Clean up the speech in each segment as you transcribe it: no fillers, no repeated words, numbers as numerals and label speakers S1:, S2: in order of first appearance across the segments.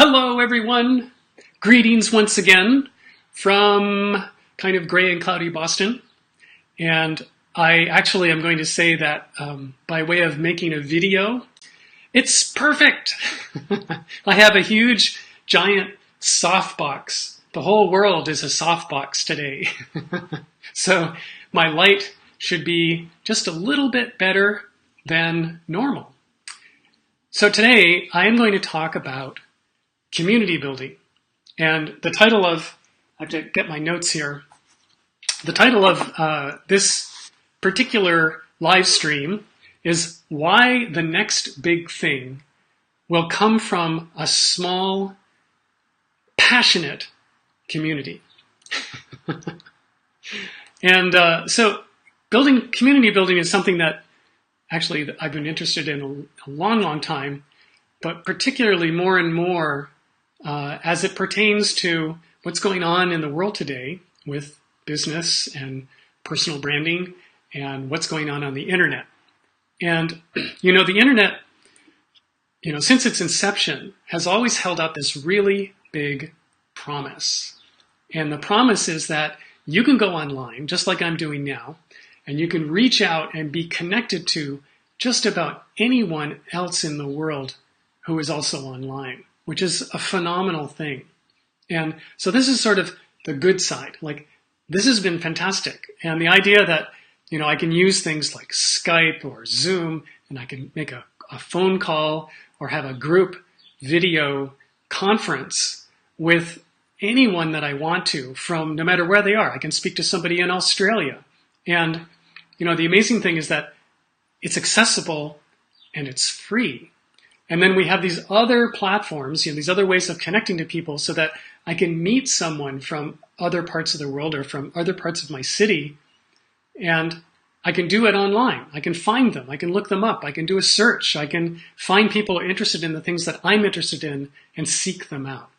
S1: Hello, everyone. Greetings once again from kind of gray and cloudy Boston. And I actually am going to say that by way of making a video, it's perfect. I have a huge, giant softbox. The whole world is a softbox today. So my light should be just a little bit better than normal. So today I am going to talk about community building. And the title of, I have to get my notes here. The title of this particular live stream is Why the Next Big Thing Will Come from a Small, Passionate Community. And so community building is something that actually I've been interested in a long, long time, but particularly more and more as it pertains to what's going on in the world today with business and personal branding and what's going on the internet. And, the internet, since its inception has always held out this really big promise. And the promise is that you can go online, just like I'm doing now, and you can reach out and be connected to just about anyone else in the world who is also online, which is a phenomenal thing. And so this is sort of the good side. Like, this has been fantastic. And the idea that, I can use things like Skype or Zoom, and I can make a phone call or have a group video conference with anyone that I want to from no matter where they are. I can speak to somebody in Australia. And, the amazing thing is that it's accessible and it's free. And then we have these other platforms, these other ways of connecting to people so that I can meet someone from other parts of the world or from other parts of my city, and I can do it online. I can find them. I can look them up. I can do a search. I can find people who are interested in the things that I'm interested in and seek them out.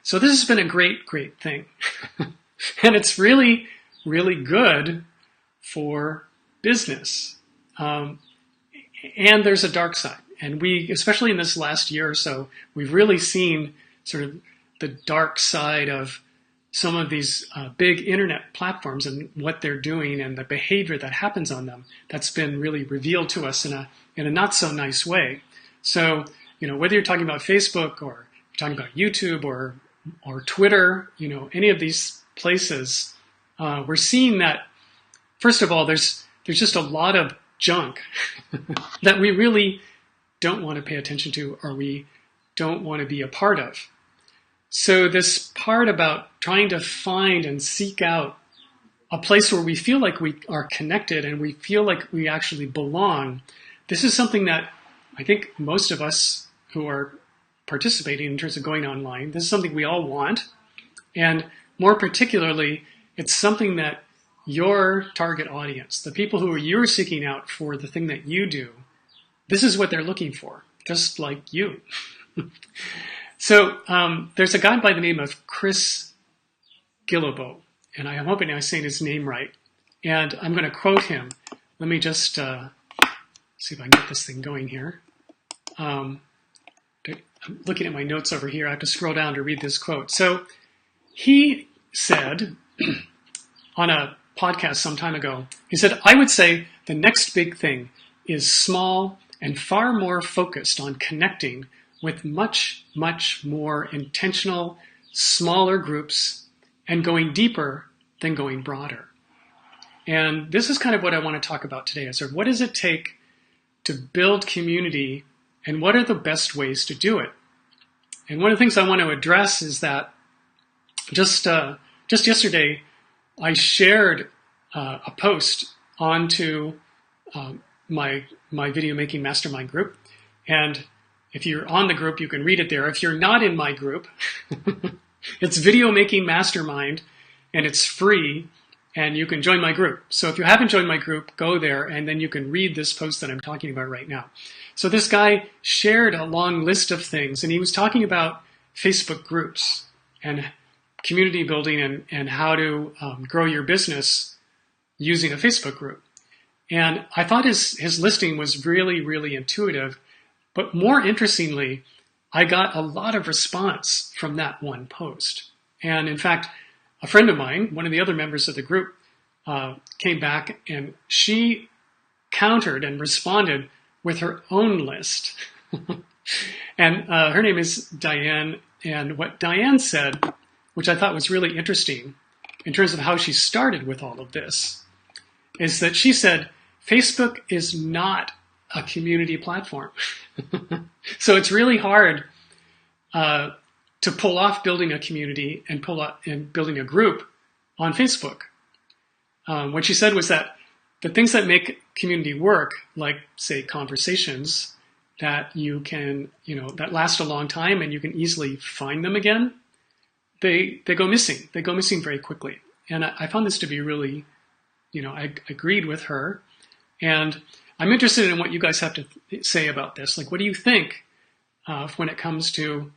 S1: So this has been a great, great thing. And it's really, really good for business. And there's a dark side. And we, especially in this last year or so, we've really seen sort of the dark side of some of these big internet platforms and what they're doing and the behavior that happens on them. That's been really revealed to us in a not so nice way. So, whether you're talking about Facebook or you're talking about YouTube or Twitter, any of these places, we're seeing that, first of all, there's just a lot of junk that we really don't want to pay attention to or we don't want to be a part of. So this part about trying to find and seek out a place where we feel like we are connected and we feel like we actually belong, this is something that I think most of us who are participating in terms of going online, this is something we all want. And more particularly, it's something that your target audience, the people who you're seeking out for the thing that you do, this is what they're looking for, just like you. So there's a guy by the name of Chris Guillebeau, and I'm hoping I'm saying his name right. And I'm going to quote him. Let me just see if I can get this thing going here. I'm looking at my notes over here. I have to scroll down to read this quote. So he said on a podcast some time ago, he said, I would say the next big thing is small and far more focused on connecting with much, much more intentional, smaller groups and going deeper than going broader. And this is kind of what I want to talk about today. I said, what does it take to build community and what are the best ways to do it? And one of the things I want to address is that just yesterday, I shared a post onto my video making mastermind group. And if you're on the group, you can read it there. If you're not in my group, it's Video Making Mastermind and it's free and you can join my group. So if you haven't joined my group, go there and then you can read this post that I'm talking about right now. So this guy shared a long list of things and he was talking about Facebook groups and community building and how to grow your business using a Facebook group. And I thought his listing was really, really intuitive. But more interestingly, I got a lot of response from that one post. And in fact, a friend of mine, one of the other members of the group, came back and she countered and responded with her own list. And her name is Diane. And what Diane said, which I thought was really interesting in terms of how she started with all of this, is that she said, Facebook is not a community platform. So it's really hard to pull off building a community and building a group on Facebook. What she said was that the things that make community work, like say conversations that you can, that last a long time and you can easily find them again, they go missing. They go missing very quickly. And I found this to be really, I agreed with her. And I'm interested in what you guys have to say about this. Like, what do you think when it comes to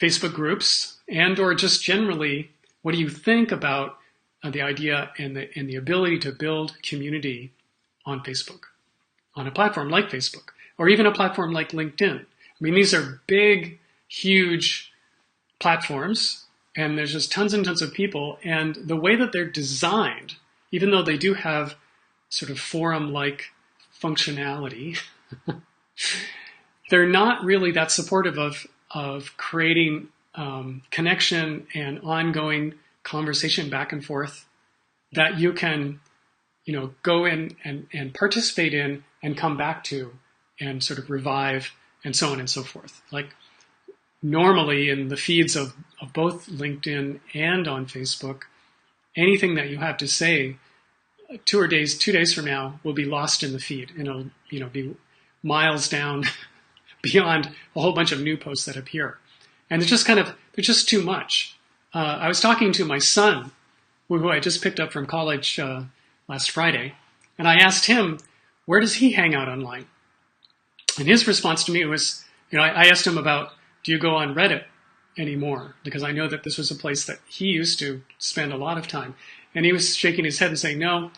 S1: Facebook groups, and or just generally, what do you think about the idea and the ability to build community on Facebook, on a platform like Facebook, or even a platform like LinkedIn? I mean, these are big, huge platforms, and there's just tons and tons of people. And the way that they're designed, even though they do have sort of forum-like functionality, they're not really that supportive of creating connection and ongoing conversation back and forth that you can, go in and participate in and come back to and sort of revive and so on and so forth. Like normally in the feeds of both LinkedIn and on Facebook, anything that you have to say 2 days from now will be lost in the feed, and it'll, be miles down beyond a whole bunch of new posts that appear. And it's just they're just too much. I was talking to my son, who I just picked up from college last Friday, and I asked him, where does he hang out online? And his response to me was, I asked him about, do you go on Reddit anymore? Because I know that this was a place that he used to spend a lot of time. And he was shaking his head and saying, no,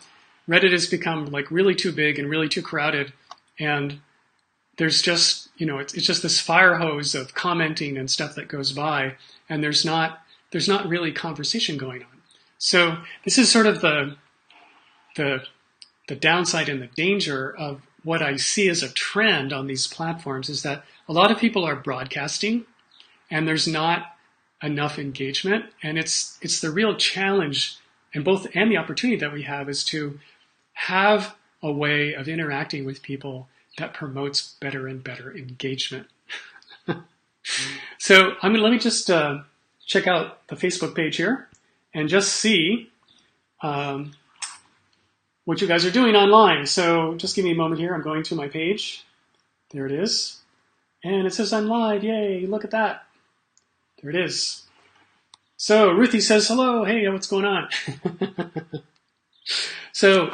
S1: Reddit has become like really too big and really too crowded. And there's just, it's just this fire hose of commenting and stuff that goes by. And there's not really conversation going on. So this is sort of the downside and the danger of what I see as a trend on these platforms, is that a lot of people are broadcasting and there's not enough engagement. And it's the real challenge and the opportunity that we have is to have a way of interacting with people that promotes better and better engagement. So let me just check out the Facebook page here and just see what you guys are doing online. So just give me a moment here. I'm going to my page. There it is. And it says I'm live. Yay, look at that. There it is. So Ruthie says, hello. Hey, what's going on? So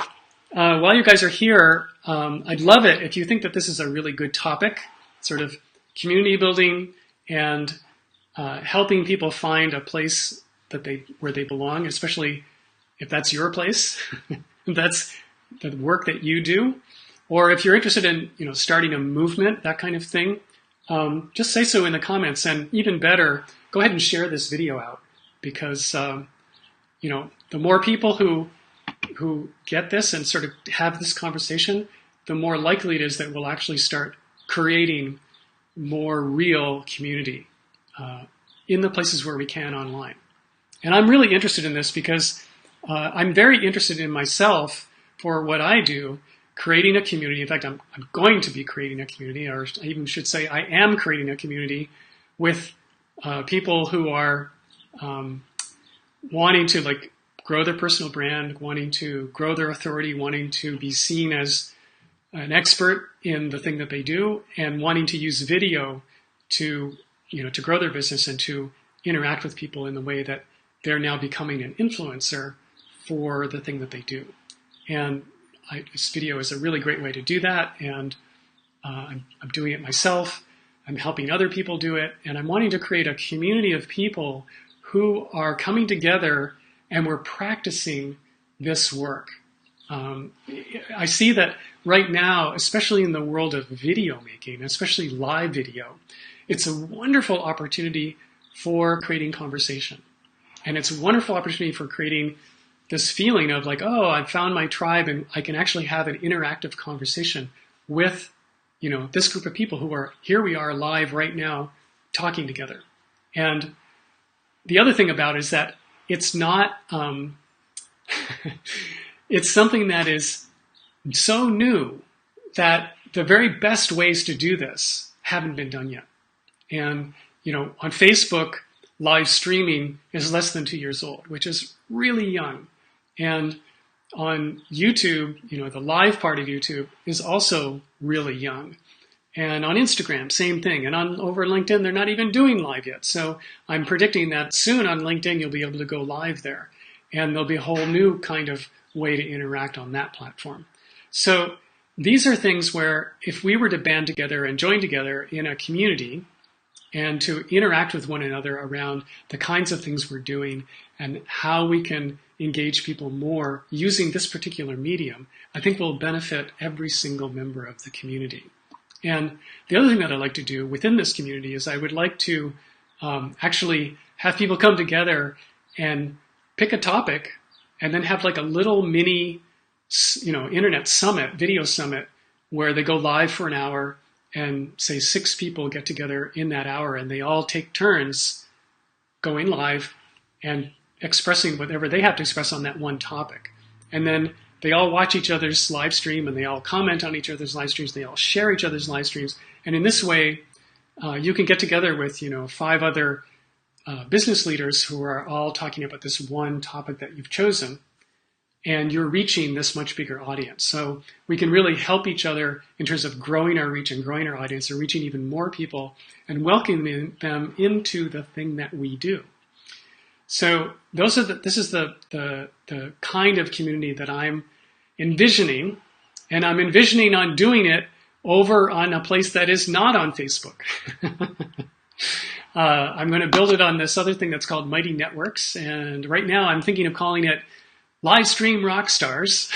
S1: while you guys are here, I'd love it if you think that this is a really good topic, sort of community building and helping people find a place where they belong, especially if that's your place, if that's the work that you do, or if you're interested in starting a movement, that kind of thing. Just say so in the comments, and even better, go ahead and share this video out, because the more people who get this and sort of have this conversation, the more likely it is that we'll actually start creating more real community in the places where we can online. And I'm really interested in this because I'm very interested in myself for what I do, creating a community. In fact, I'm going to be creating a community, or I even should say I am creating a community with people who are wanting to grow their personal brand, wanting to grow their authority, wanting to be seen as an expert in the thing that they do, and wanting to use video to grow their business and to interact with people in the way that they're now becoming an influencer for the thing that they do. And this video is a really great way to do that, and I'm doing it myself. I'm helping other people do it, and I'm wanting to create a community of people who are coming together and we're practicing this work. I see that right now, especially in the world of video making, especially live video, it's a wonderful opportunity for creating conversation. And it's a wonderful opportunity for creating this feeling of like, oh, I've found my tribe and I can actually have an interactive conversation with, this group of people who are, here we are live right now talking together. And the other thing about it is that it's not, it's something that is so new that the very best ways to do this haven't been done yet. And, on Facebook, live streaming is less than 2 years old, which is really young. And on YouTube, the live part of YouTube is also really young. And on Instagram, same thing. And over LinkedIn, they're not even doing live yet. So I'm predicting that soon on LinkedIn, you'll be able to go live there. And there'll be a whole new kind of way to interact on that platform. So these are things where if we were to band together and join together in a community and to interact with one another around the kinds of things we're doing and how we can engage people more using this particular medium, I think will benefit every single member of the community. And the other thing that I like to do within this community is I would like to actually have people come together and pick a topic and then have like a little mini, internet summit, video summit, where they go live for an hour and say 6 people get together in that hour and they all take turns going live and expressing whatever they have to express on that one topic. And then they all watch each other's live stream and they all comment on each other's live streams. They all share each other's live streams. And in this way, you can get together with, 5 other business leaders who are all talking about this one topic that you've chosen. And you're reaching this much bigger audience. So we can really help each other in terms of growing our reach and growing our audience and reaching even more people and welcoming them into the thing that we do. So this is the kind of community that I'm envisioning, and I'm envisioning on doing it over on a place that is not on Facebook. I'm going to build it on this other thing that's called Mighty Networks, and right now I'm thinking of calling it Livestream Rockstars,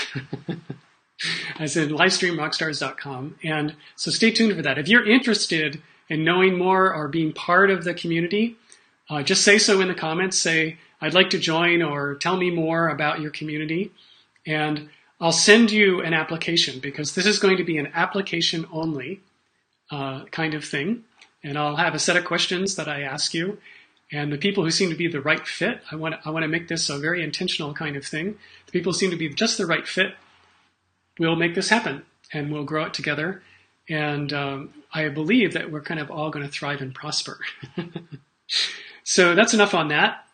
S1: as in livestreamrockstars.com. And so stay tuned for that. If you're interested in knowing more or being part of the community, just say so in the comments. Say, I'd like to join, or tell me more about your community. And I'll send you an application, because this is going to be an application only kind of thing. And I'll have a set of questions that I ask you. And the people who seem to be the right fit, I want to make this a very intentional kind of thing. The people who seem to be just the right fit, we'll make this happen and we'll grow it together. And I believe that we're kind of all going to thrive and prosper. So that's enough on that.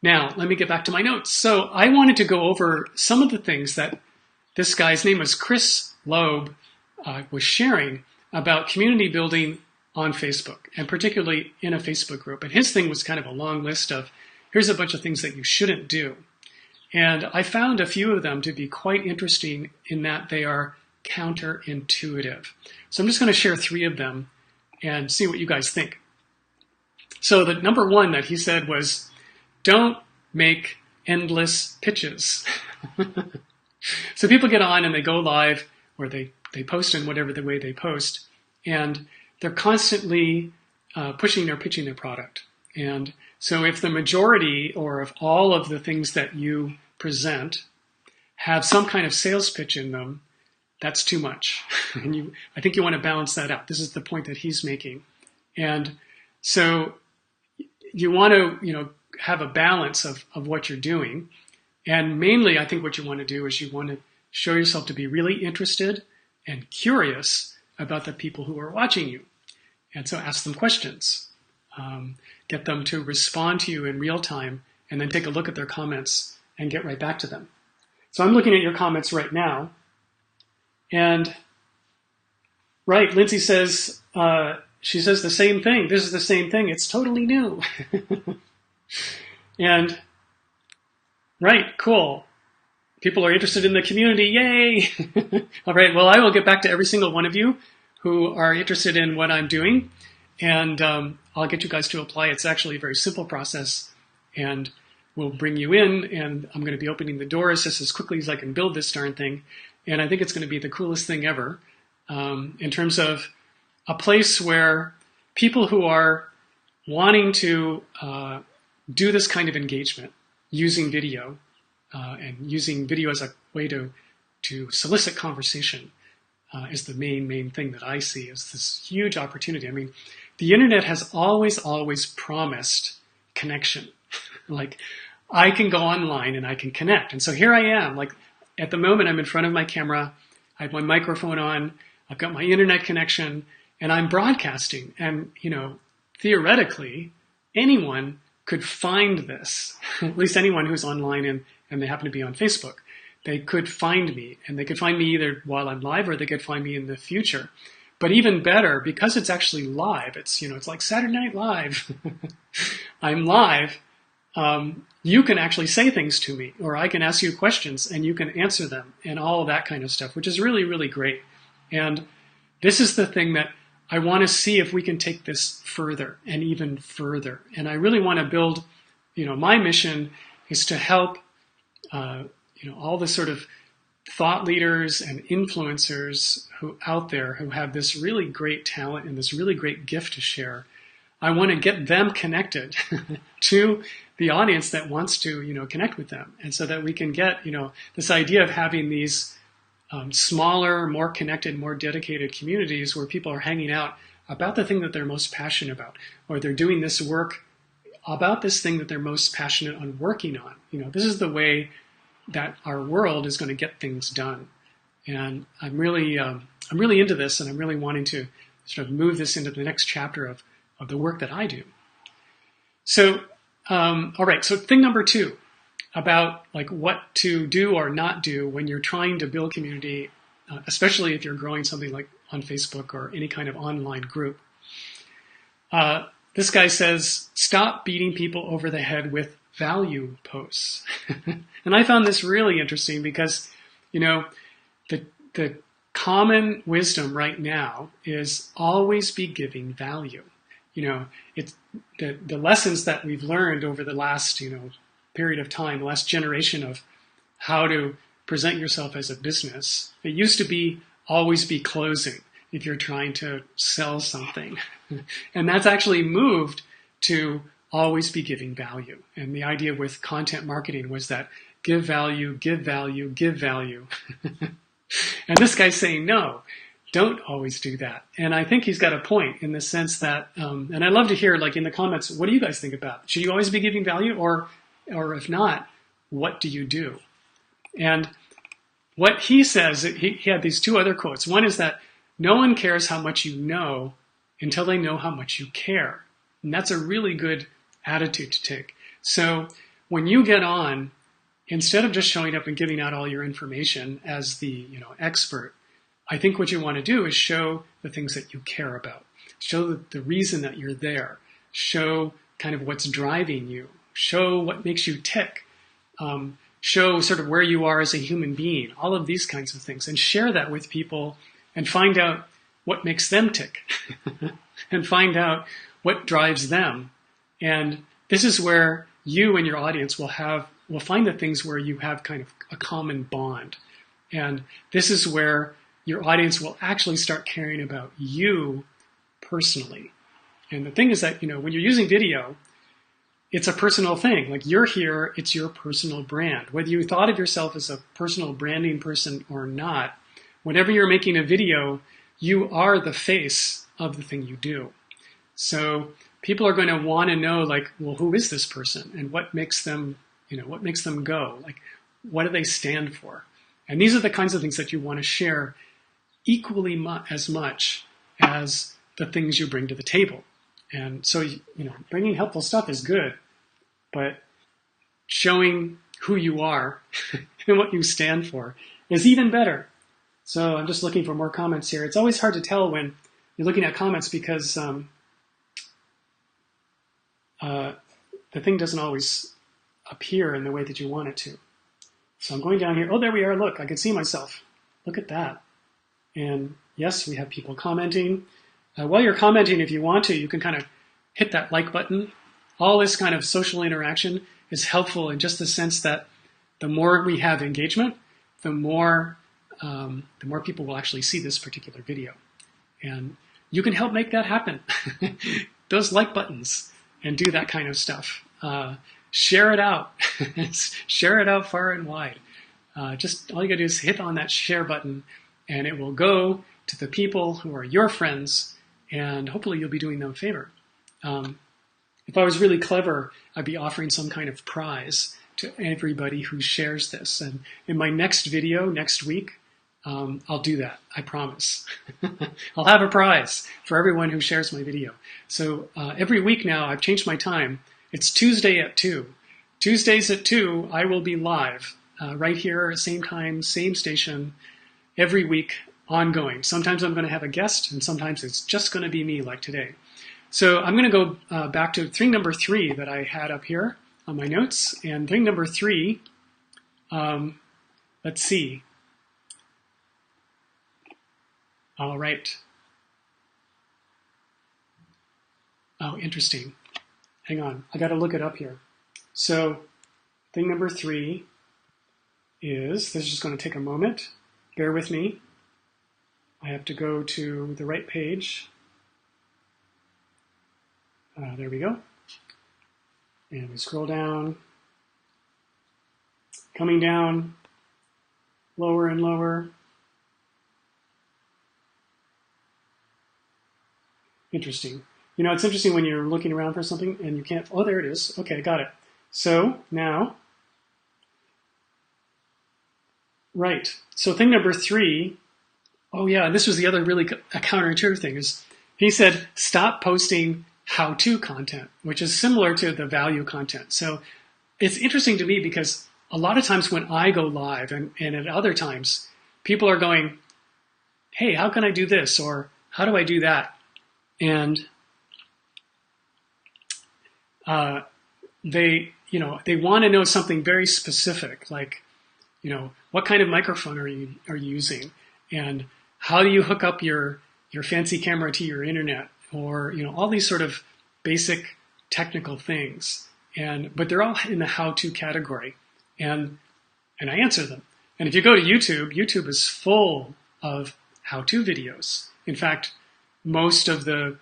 S1: Now, let me get back to my notes. So I wanted to go over some of the things that this guy's name was Chris Loeb was sharing about community building on Facebook, and particularly in a Facebook group. And his thing was kind of a long list of, here's a bunch of things that you shouldn't do. And I found a few of them to be quite interesting in that they are counterintuitive. So I'm just going to share 3 of them and see what you guys think. So the number 1 that he said was, don't make endless pitches. So people get on and they go live, or they post in whatever the way they post, and they're constantly pitching their product. And so if the majority or if all of the things that you present have some kind of sales pitch in them, that's too much. And I think you want to balance that out. This is the point that he's making. And so you want to, have a balance of what you're doing. And mainly, I think what you want to do is you want to show yourself to be really interested and curious about the people who are watching you. And so ask them questions, get them to respond to you in real time, and then take a look at their comments and get right back to them. So I'm looking at your comments right now. And right, Lindsay says, she says the same thing. This is the same thing. It's totally new. And right, cool. People are interested in the community. Yay. All right. Well, I will get back to every single one of you who are interested in what I'm doing. And I'll get you guys to apply. It's actually a very simple process. And we'll bring you in. And I'm going to be opening the doors just as quickly as I can build this darn thing. And I think it's going to be the coolest thing ever in terms of a place where people who are wanting to do this kind of engagement using video and using video as a way to solicit conversation is the main thing that I see as this huge opportunity. I mean, the internet has always promised connection. Like, I can go online and I can connect. And so here I am, like at the moment I'm in front of my camera, I have my microphone on, I've got my internet connection, and I'm broadcasting. And, you know, theoretically, anyone could find this, at least anyone who's online and they happen to be on Facebook. They could find me, and they could find me either while I'm live or they could find me in the future. But even better, because it's actually live, it's, you know, it's like Saturday Night Live. I'm live. You can actually say things to me, or I can ask you questions and you can answer them and all of that kind of stuff, which is really, really great. And this is the thing that I want to see if we can take this further and even further. And I really want to build, you know, my mission is to help, you know, all the sort of thought leaders and influencers who out there who have this really great talent and this really great gift to share. I want to get them connected to the audience that wants to, you know, connect with them. And so that we can get, you know, this idea of having these smaller, more connected, more dedicated communities where people are hanging out about the thing that they're most passionate about, or they're doing this work about this thing that they're most passionate on working on. You know, this is the way that our world is going to get things done. And I'm really into this, and I'm really wanting to sort of move this into the next chapter of the work that I do. So, all right, so thing number 2 about like what to do or not do when you're trying to build community, especially if you're growing something like on Facebook or any kind of online group. This guy says, stop beating people over the head with value posts. And I found this really interesting because, you know, the common wisdom right now is always be giving value. You know, it's the lessons that we've learned over the last, you know, period of time, the last generation of how to present yourself as a business. It used to be always be closing if you're trying to sell something. And that's actually moved to always be giving value. And the idea with content marketing was that give value, give value, give value. And this guy's saying, no, don't always do that. And I think he's got a point in the sense that, and I'd love to hear, like in the comments, what do you guys think about? Should you always be giving value? Or if not, what do you do? And what he says, he had these 2 other quotes. One is that no one cares how much you know until they know how much you care. And that's a really good attitude to take. So when you get on, instead of just showing up and giving out all your information as the, you know, expert, I think what you want to do is show the things that you care about. Show the reason that you're there. Show kind of what's driving you. Show what makes you tick. Show sort of where you are as a human being. All of these kinds of things. And share that with people and find out what makes them tick. And find out what drives them. And this is where you and your audience will find the things where you have kind of a common bond. And this is where your audience will actually start caring about you personally. And the thing is that, you know, when you're using video, it's a personal thing. Like, you're here, it's your personal brand. Whether you thought of yourself as a personal branding person or not, whenever you're making a video, you are the face of the thing you do. So people are going to want to know, like, well, who is this person? And what makes them, you know, what makes them go? Like, what do they stand for? And these are the kinds of things that you want to share equally as much as the things you bring to the table. And so, you know, bringing helpful stuff is good, but showing who you are and what you stand for is even better. So I'm just looking for more comments here. It's always hard to tell when you're looking at comments because the thing doesn't always appear in the way that you want it to. So I'm going down here. Oh, there we are. Look, I can see myself. Look at that. And yes, we have people commenting. While you're commenting, if you want to, you can kind of hit that like button. All this kind of social interaction is helpful in just the sense that the more we have engagement, the more people will actually see this particular video. And you can help make that happen. Those like buttons and do that kind of stuff. Share it out. Share it out far and wide. Just all you gotta do is hit on that share button and it will go to the people who are your friends, and hopefully you'll be doing them a favor. If I was really clever, I'd be offering some kind of prize to everybody who shares this. And in my next video next week, I'll do that. I promise. I'll have a prize for everyone who shares my video. So every week now, I've changed my time. It's Tuesday at 2. Tuesdays at 2, I will be live right here, same time, same station, every week, ongoing. Sometimes I'm going to have a guest, and sometimes it's just going to be me, like today. So I'm going to go back to thing number 3 that I had up here on my notes. And thing number 3, let's see. All right. Oh, interesting. Hang on. I got to look it up here. So thing number 3 is, this is just going to take a moment. Bear with me. I have to go to the right page. There we go. And we scroll down. Coming down. Lower and lower. Interesting. You know, it's interesting when you're looking around for something and you can't, oh, there it is. Okay, got it. So now, right. So thing number 3, oh yeah, this was the other really counterintuitive thing, is he said, stop posting how-to content, which is similar to the value content. So it's interesting to me because a lot of times when I go live and at other times, people are going, hey, how can I do this? Or how do I do that? And they want to know something very specific, like, what kind of microphone are you using, and how do you hook up your fancy camera to your internet, or all these sort of basic technical things. But they're all in the how-to category, and I answer them. And if you go to YouTube, YouTube is full of how-to videos. In fact, most of the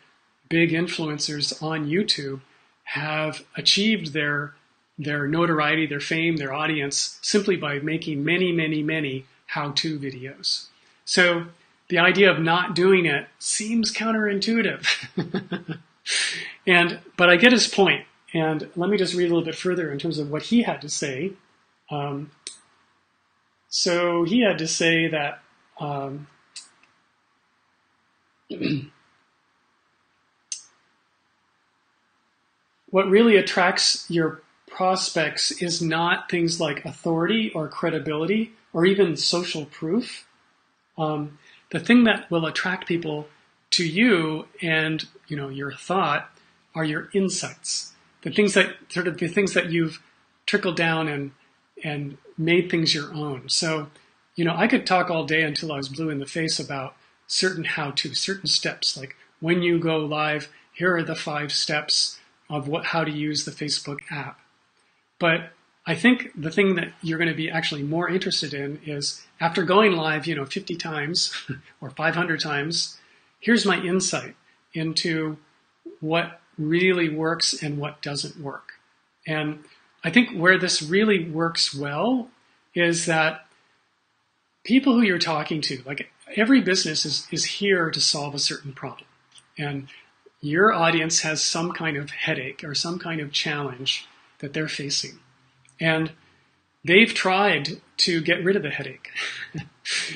S1: big influencers on YouTube have achieved their notoriety, their fame, their audience simply by making many, many, many how-to videos. So the idea of not doing it seems counterintuitive. But I get his point. And let me just read a little bit further in terms of what he had to say. So he had to say that what really attracts your prospects is not things like authority or credibility or even social proof. The thing that will attract people to you and your thought are your insights. The things that you've trickled down and made things your own. So, I could talk all day until I was blue in the face about certain how-to, certain steps, like when you go live, here are the 5 steps of how to use the Facebook app. But I think the thing that you're going to be actually more interested in is, after going live, 50 times or 500 times, here's my insight into what really works and what doesn't work. And I think where this really works well is that people who you're talking to, like every business is here to solve a certain problem. And your audience has some kind of headache or some kind of challenge that they're facing. And they've tried to get rid of the headache.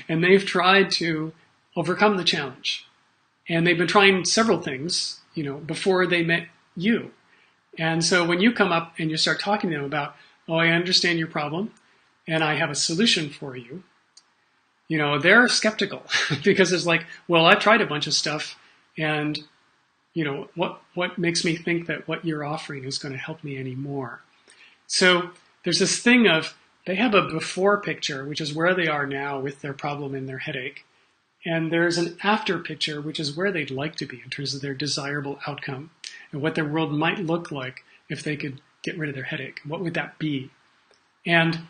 S1: And they've tried to overcome the challenge. And they've been trying several things, before they met you. And so when you come up and you start talking to them about, oh, I understand your problem and I have a solution for you, they're skeptical because it's like, well, I've tried a bunch of stuff and what makes me think that what you're offering is going to help me anymore? So there's this thing of, they have a before picture, which is where they are now with their problem and their headache. And there's an after picture, which is where they'd like to be in terms of their desirable outcome and what their world might look like if they could get rid of their headache. What would that be? And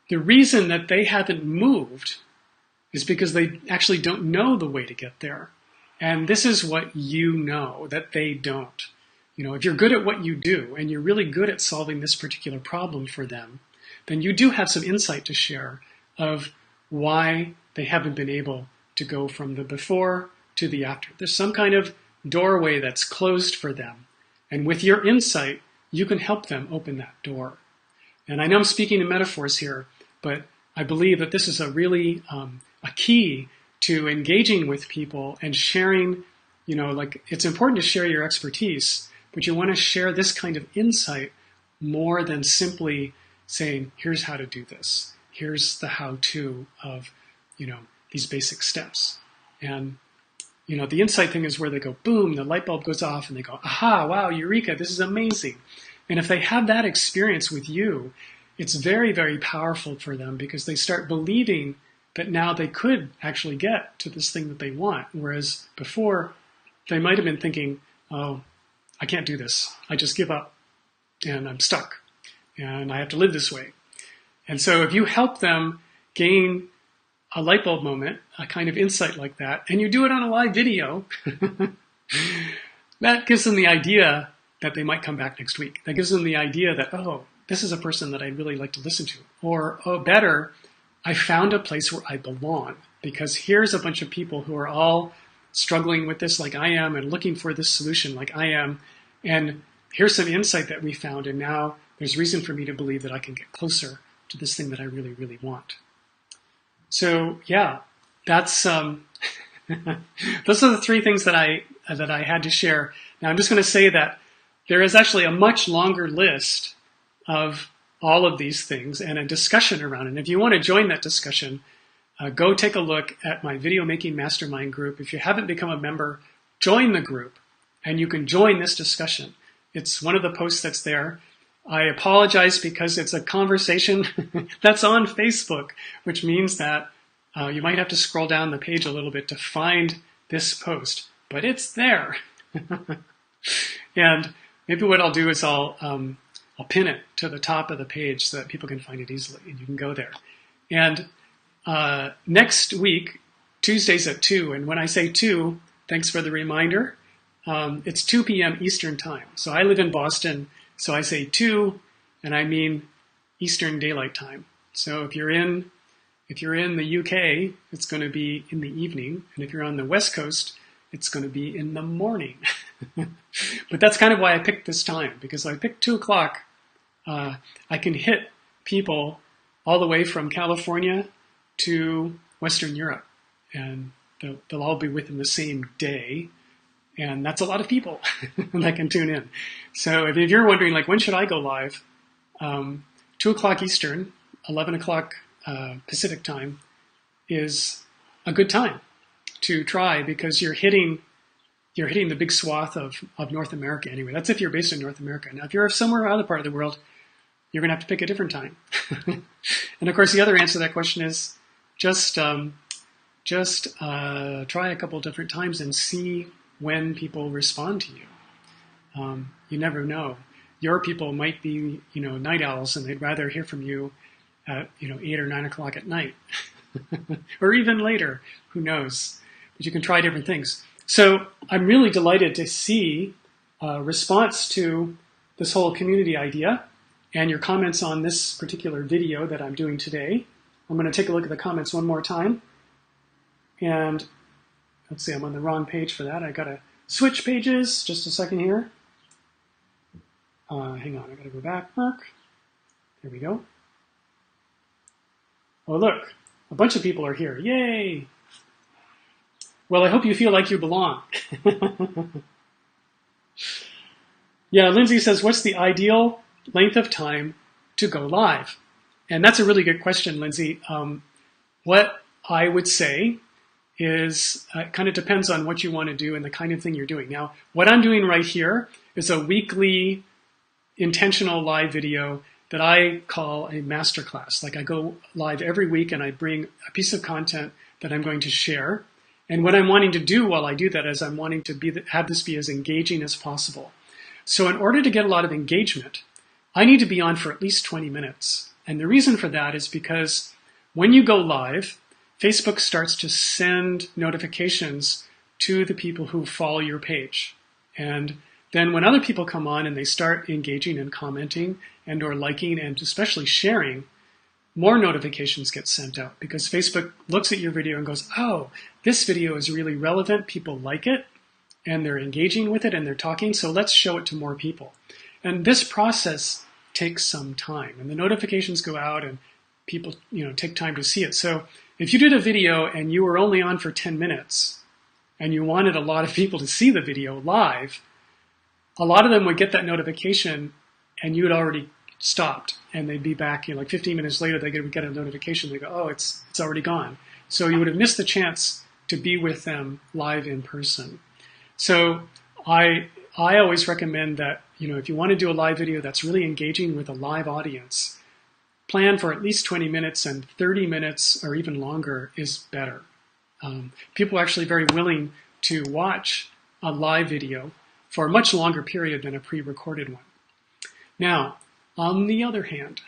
S1: the reason that they haven't moved is because they actually don't know the way to get there. And this is what you know that they don't. You know, if you're good at what you do and you're really good at solving this particular problem for them, then you do have some insight to share of why they haven't been able to go from the before to the after. There's some kind of doorway that's closed for them. And with your insight, you can help them open that door. And I know I'm speaking in metaphors here, but I believe that this is a really a key to engaging with people and sharing, you know, like it's important to share your expertise, but you want to share this kind of insight more than simply saying, here's how to do this. Here's the how-to of, you know, these basic steps. And, you know, the insight thing is where they go, boom, the light bulb goes off and they go, aha, wow, eureka, this is amazing. And if they have that experience with you, it's very, very powerful for them because they start believing that now they could actually get to this thing that they want. Whereas before, they might have been thinking, oh, I can't do this. I just give up and I'm stuck and I have to live this way. And so if you help them gain a light bulb moment, a kind of insight like that, and you do it on a live video, that gives them the idea that they might come back next week. That gives them the idea that, oh, this is a person that I'd really like to listen to. Or, oh, better, I found a place where I belong because here's a bunch of people who are all struggling with this like I am and looking for this solution like I am. And here's some insight that we found. And now there's reason for me to believe that I can get closer to this thing that I really, really want. So yeah, that's those are the three things that I had to share. Now I'm just going to say that there is actually a much longer list of all of these things and a discussion around it. And if you want to join that discussion, go take a look at my Video Making Mastermind group. If you haven't become a member, join the group and you can join this discussion. It's one of the posts that's there. I apologize because it's a conversation that's on Facebook, which means that you might have to scroll down the page a little bit to find this post, but it's there. And maybe what I'll do is I'll pin it to the top of the page so that people can find it easily and you can go there. And next week, Tuesdays at 2, and when I say 2, thanks for the reminder, it's 2 p.m. Eastern time. So I live in Boston, so I say 2, and I mean Eastern Daylight Time. So if you're in the UK, it's going to be in the evening, and if you're on the West Coast, it's going to be in the morning. But that's kind of why I picked this time, because I picked 2 o'clock. I can hit people all the way from California to Western Europe, and they'll all be within the same day. And that's a lot of people that can tune in. So if you're wondering, like, when should I go live? 2 o'clock Eastern, 11 o'clock Pacific time is a good time to try because you're hitting the big swath of North America anyway. That's if you're based in North America. Now, if you're somewhere other part of the world, you're going to have to pick a different time. And of course, the other answer to that question is just try a couple different times and see when people respond to you. You never know. Your people might be, night owls, and they'd rather hear from you at, 8 or 9 o'clock at night, or even later. Who knows? But you can try different things. So I'm really delighted to see a response to this whole community idea and your comments on this particular video that I'm doing today. I'm going to take a look at the comments one more time. And let's see, I'm on the wrong page for that. I got to switch pages. Just a second here. Hang on, I got to go back, Mark. There we go. Oh, look, a bunch of people are here. Yay! Well, I hope you feel like you belong. Yeah, Lindsay says, what's the ideal length of time to go live? And that's a really good question, Lindsay. What I would say is it kind of depends on what you want to do and the kind of thing you're doing. Now, what I'm doing right here is a weekly intentional live video that I call a masterclass. Like I go live every week and I bring a piece of content that I'm going to share. And what I'm wanting to do while I do that is I'm wanting to have this be as engaging as possible. So in order to get a lot of engagement, I need to be on for at least 20 minutes. And the reason for that is because when you go live, Facebook starts to send notifications to the people who follow your page. And then when other people come on and they start engaging and commenting and or liking and especially sharing, more notifications get sent out because Facebook looks at your video and goes, oh, this video is really relevant. People like it and they're engaging with it and they're talking. So let's show it to more people. And this process takes some time and the notifications go out and people, take time to see it. So if you did a video and you were only on for 10 minutes and you wanted a lot of people to see the video live, a lot of them would get that notification and you had already stopped and they'd be back, like 15 minutes later, they would get a notification. They go, oh, it's already gone. So you would have missed the chance to be with them live in person. So I always recommend that, if you want to do a live video that's really engaging with a live audience, plan for at least 20 minutes and 30 minutes or even longer is better. People are actually very willing to watch a live video for a much longer period than a pre-recorded one. Now, on the other hand,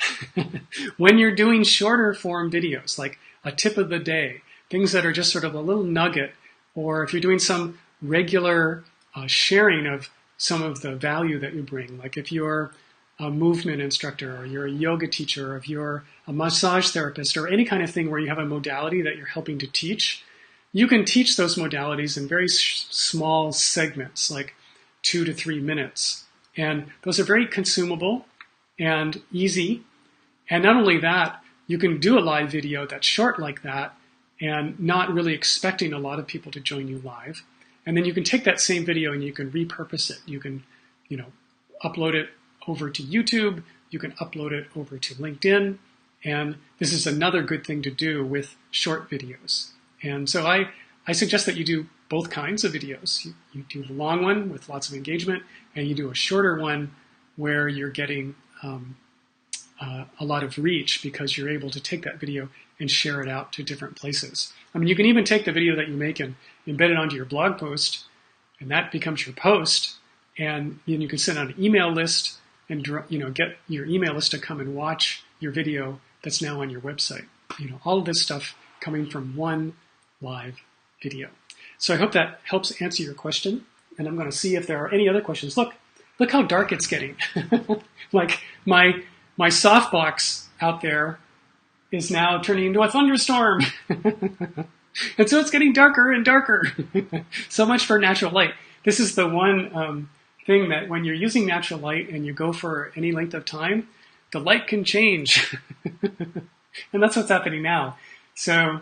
S1: when you're doing shorter form videos, like a tip of the day, things that are just sort of a little nugget, or if you're doing some regular sharing of some of the value that you bring, like if you're a movement instructor or you're a yoga teacher, or if you're a massage therapist or any kind of thing where you have a modality that you're helping to teach, you can teach those modalities in very small segments, like 2 to 3 minutes. And those are very consumable and easy. And not only that, you can do a live video that's short like that and not really expecting a lot of people to join you live. And then you can take that same video and you can repurpose it. You can, upload it over to YouTube. You can upload it over to LinkedIn. And this is another good thing to do with short videos. And so I suggest that you do both kinds of videos. You do the long one with lots of engagement, and you do a shorter one where you're getting a lot of reach because you're able to take that video and share it out to different places. I mean, you can even take the video that you make and embed it onto your blog post, and that becomes your post. And then you can send out an email list and get your email list to come and watch your video that's now on your website. All of this stuff coming from one live video. So I hope that helps answer your question. And I'm going to see if there are any other questions. Look how dark it's getting. Like my softbox out there is now turning into a thunderstorm. And so it's getting darker and darker. So much for natural light. This is the one thing that when you're using natural light and you go for any length of time, the light can change. And that's what's happening now. So,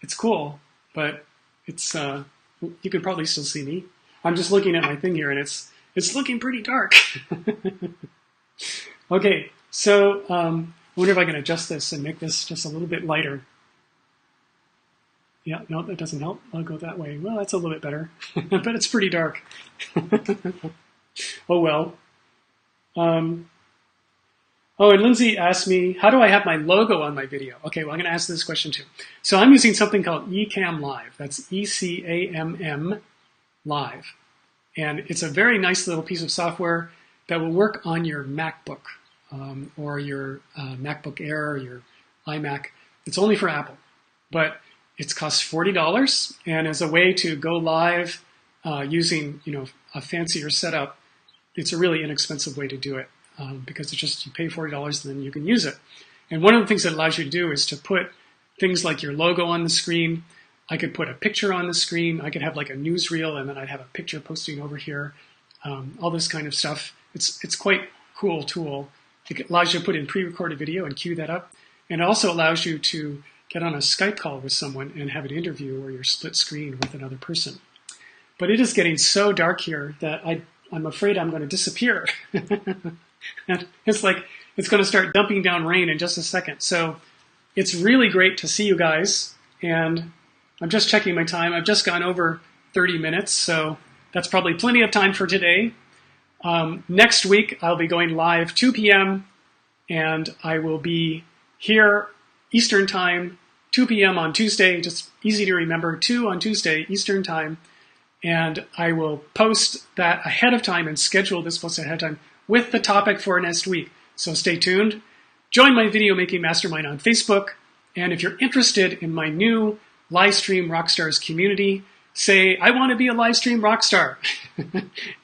S1: it's cool, but it's, you can probably still see me. I'm just looking at my thing here and it's looking pretty dark. Okay, so I wonder if I can adjust this and make this just a little bit lighter. Yeah, no, that doesn't help. I'll go that way. Well, that's a little bit better, but it's pretty dark. Oh, well. Oh, and Lindsay asked me, how do I have my logo on my video? Okay, well, I'm going to ask this question too. So I'm using something called Ecamm Live. That's ECAMM Live. And it's a very nice little piece of software that will work on your MacBook or your MacBook Air or your iMac. It's only for Apple, but it costs $40. And as a way to go live using a fancier setup, it's a really inexpensive way to do it. Because it's just, you pay $40 and then you can use it. And one of the things that allows you to do is to put things like your logo on the screen. I could put a picture on the screen. I could have like a newsreel and then I'd have a picture posting over here. All this kind of stuff. It's quite a cool tool. It allows you to put in pre-recorded video and queue that up. And it also allows you to get on a Skype call with someone and have an interview where you're split screen with another person. But it is getting so dark here that I'm afraid I'm going to disappear. And it's like it's going to start dumping down rain in just a second. So it's really great to see you guys. And I'm just checking my time. I've just gone over 30 minutes. So that's probably plenty of time for today. Next week, I'll be going live 2 p.m. And I will be here Eastern time, 2 p.m. on Tuesday. Just easy to remember, 2 on Tuesday, Eastern time. And I will post that ahead of time and schedule this post ahead of time with the topic for next week. So stay tuned. Join my Video Making Mastermind on Facebook. And if you're interested in my new Livestream Rockstars community. Say, I want to be a Livestream Rockstar,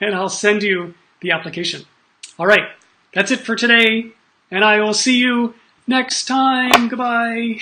S1: and I'll send you the application. All right, that's it for today, and I will see you next time. Goodbye.